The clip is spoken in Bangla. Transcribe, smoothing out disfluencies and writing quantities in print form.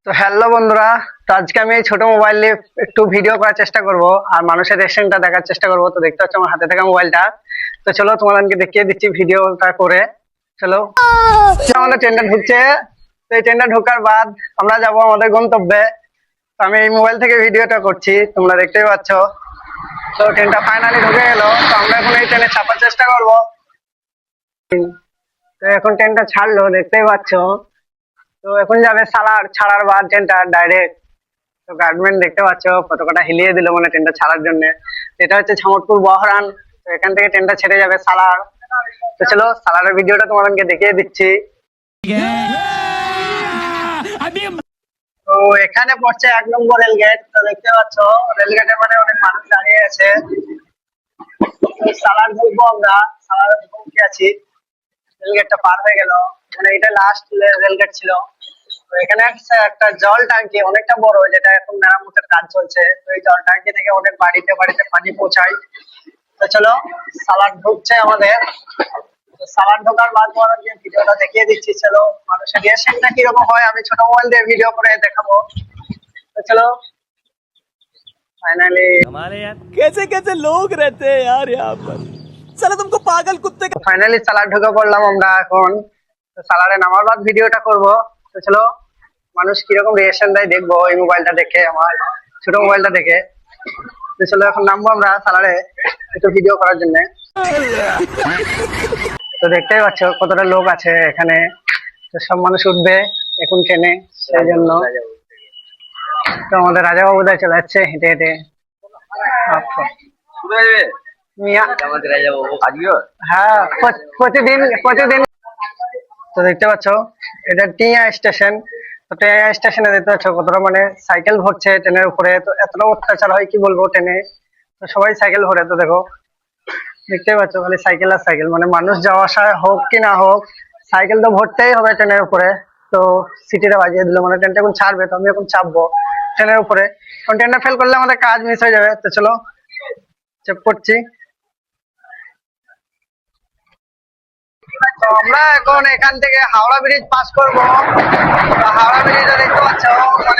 তো হ্যালো বন্ধুরা, তো আজকে আমি এই ছোট মোবাইল নিয়ে একটু ভিডিও করার চেষ্টা করব আর মানুষের রিঅ্যাকশনটা দেখার চেষ্টা করব। তো দেখতে পাচ্ছ আমার হাতে থাকা মোবাইলটা। তো চলো তোমাদেরকে দেখিয়ে দিচ্ছি ভিডিওটা করে। চলো, আমাদের ট্রেনটা ঢুকছে। তো এই ট্রেনটা ঢোকার বাদ আমরা যাব আমাদের গন্তব্যে। তো আমি এই মোবাইল থেকে ভিডিওটা করছি, তোমরা দেখতেই পাচ্ছ। তো ট্রেনটা ফাইনালি ঢুকে গেল। তো আমরা এখন এই ট্রেনে চাপার চেষ্টা করব। তো এখন ট্রেনটা ছাড়লো, দেখতেই পাচ্ছ। তো এখন যাবে সালার, ছাড়ার বাদ ট্রেনটা ডাইরেক্ট। তো গার্ডম্যান দেখতে পাচ্ছ কতটা হিলিয়ে দিল মানে ট্রেনটা ছাড়ার জন্য। এটা হচ্ছে ছামটপুর বহরান। তো এখান থেকে ট্রেনটা ছেড়ে যাবে সালার। তো চলো সালারের ভিডিওটা তোমাদেরকে দেখিয়ে দিচ্ছি। তো এখানে পড়ছে 1 নম্বর রেলগেট। তো দেখতে পাচ্ছ রেলগেটে মানে অনেক মানুষ দাঁড়িয়ে আছে। সালার ঢুকবো আমরা, সালার ঢুকে আছি। রেলগেটটা পার হয়ে গেল, মানে এটা লাস্ট রেলগেট ছিল। তো এখানে একটা জল টাঙ্কি অনেকটা বড়, যেটা এখন মেরামতের কাজ চলছে। তো এই জল টাঙ্কি থেকে অনেক বাড়িতে বাড়িতে পানি পৌঁছায়। তো চলো সালাড ঢুকছে আমাদের। তো সালাড ঢোকার বাদ তোমাদেরকে ভিডিওটা দেখিয়ে দিচ্ছি। চলো মানুষের রিঅ্যাকশনটা কিরকম হয় আমি ছোট মোবাইল দিয়ে ভিডিও করে দেখাবো। তো চলো ফাইনালি हमारे यहाँ कैसे कैसे लोग रहते हैं यार यहाँ पर। साला तुमको पागल कुत्ते का ফাইনালি সালাড ঢুকে পড়লাম আমরা এখন। তো সালাডে নামার বাদ ভিডিওটা করব। তো চলো মানুষ কিরকম রিঅ্যাকশন দেয় দেখবো এই মোবাইলটা দেখে, আমার ছোট মোবাইলটা দেখে। তো চলো এখন নামবো আমরা সালাডে একটু ভিডিও করার জন্য। তো দেখতেই পাচ্ছ কতটা লোক আছে এখানে। তো সব মানুষ উঠবে এখন ট্রেনে, সেই জন্য। তো আমাদের রাজাবাবু দায় চলে যাচ্ছে হেঁটে হেঁটে। আচ্ছা। মিয়া, হ্যাঁ প্রতিদিন প্রতিদিন। তো দেখতে পাচ্ছ এটা টিয়া স্টেশন। তো টিয়া স্টেশনে দেখতে পাচ্ছ কতটা মানে সাইকেল ভরছে ট্রেনের উপরে। তো এতটা অত্যাচার হয় কি বলবো ট্রেনে। তো সবাই সাইকেল ভরে। তো দেখো দেখতেই পাচ্ছ খালি সাইকেল আর সাইকেল, মানে মানুষ যাওয়া আসা হোক কি না হোক সাইকেল তো ভরতেই হবে ট্রেনের উপরে। তো সিটিটা বাজিয়ে দিল, মানে ট্রেনটা এখন ছাড়বে। তো আমি এখন চাপবো ট্রেনের উপরে, কারণ ট্রেনটা ফেল করলে আমাদের কাজ মিস হয়ে যাবে। তো চলো চেক করছি। তো আমরা এখন এখান থেকে হাওড়া ব্রিজ পাস করবো। তো হাওড়া ব্রিজে দেখতে পাচ্ছ মানে